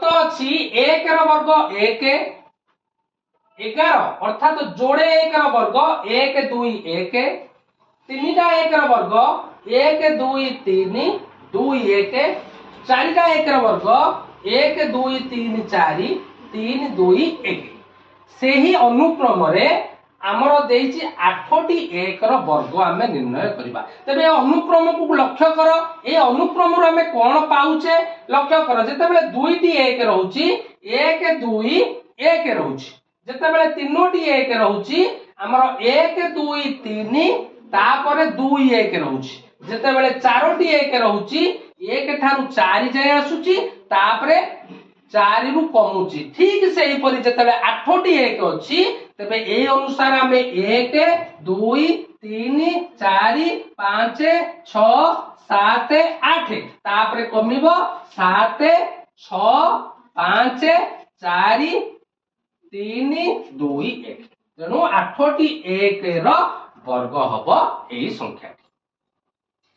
कत अछि 1 रो वर्ग 1 11 अर्थात जोड़े 1 रो वर्ग 1 2 1 तीनटा 1 रो वर्ग 1 2 3 2 1 चारिटा 1 रो वर्ग 1 2 3 4 3 2 1 सेही अनुक्रम रे आमर देइछि 8टी 1 रो वर्ग आमे निर्णय करिबा। तबे अनुक्रम को लक्ष्य कर ए अनुक्रम रो आमे कोन पाउचे लक्ष्य कर जेतेबेले 2टी 1 रहउछि 1 2 1 रहउछि जेतेबेले 3टी 1 रहउछि हमर 1 2 3 तापरे 2 1 रहउछि जेतेबेले 4टी 1 रहउछि 1 ठारू 4 जाय आसुछि तापरे 4 रु कमुछि ठीक सेही परि जेतेबेले 8टी 1 अछि तबे ए अनुसार हमें 1 2 3 4 5 6 7 8 तापरे कमिबो 7 6 5 4 3 2 1 तेणु 8टी 1 रो वर्ग हबो एही संख्या।